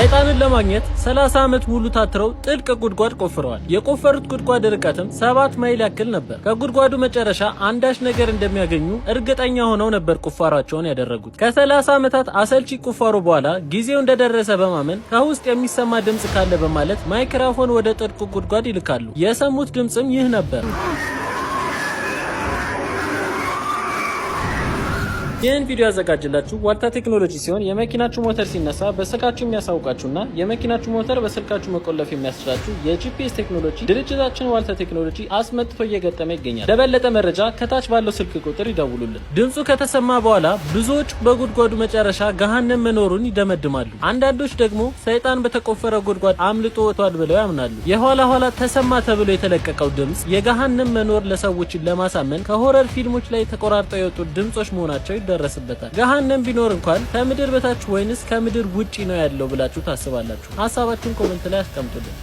ሰይጣንን ለማግኘት 30 ዓመት ሙሉ ታትረው ጥልቅ ጉድጓድ ቆፍረዋል። የቆፈሩት ጉድጓድ ርቀትም 7 ማይል ያክል ነበር። ከጉድጓዱ መጨረሻ አንዳች ነገር እንደሚያገኙ እርግጠኛ ሆነው ነበር ቁፋሯቸውን ያደረጉት። ከ30 ዓመታት አሰልቺ ቁፋሮ በኋላ ጊዜው እንደደረሰ በማመን ከውስጥ የሚሰማ ድምጽ ካለ በማለት ማይክሮፎን ወደ ጥልቁ ጉድጓድ ይልካሉ። የሰሙት ድምጽም ይህ ነበር። ይህን ቪዲዮ ያዘጋጅላችሁ ዋልታ ቴክኖሎጂ ሲሆን የመኪናችሁ ሞተር ሲነሳ በስልካችሁ የሚያሳውቃችሁና የመኪናችሁ ሞተር በስልካችሁ መቆለፍ የሚያስችላችሁ የጂፒኤስ ቴክኖሎጂ ድርጅታችን ዋልታ ቴክኖሎጂ አስመጥቶ እየገጠመ ይገኛል። ለበለጠ መረጃ ከታች ባለው ስልክ ቁጥር ይደውሉልን። ድምጹ ከተሰማ በኋላ ብዙዎች በጉድጓዱ መጨረሻ ገሃነም መኖሩን ይደመድማሉ። አንዳንዶች ደግሞ ሰይጣን በተቆፈረ ጉድጓድ አምልጦ ወጥቷል ብለው ያምናሉ። የኋላ ኋላ ተሰማ ተብሎ የተለቀቀው ድምጽ የገሃነም መኖር ለሰዎችን ለማሳመን ከሆረር ፊልሞች ላይ ተቆራርጠው የወጡ ድምጾች መሆናቸው ደረስበታል። ገሃነም ቢኖር እንኳን ከምድር በታች ወይንስ ከምድር ውጪ ነው ያለው ብላችሁ ታስባላችሁ? ሐሳባችሁን ኮሜንት ላይ አስቀምጡልን።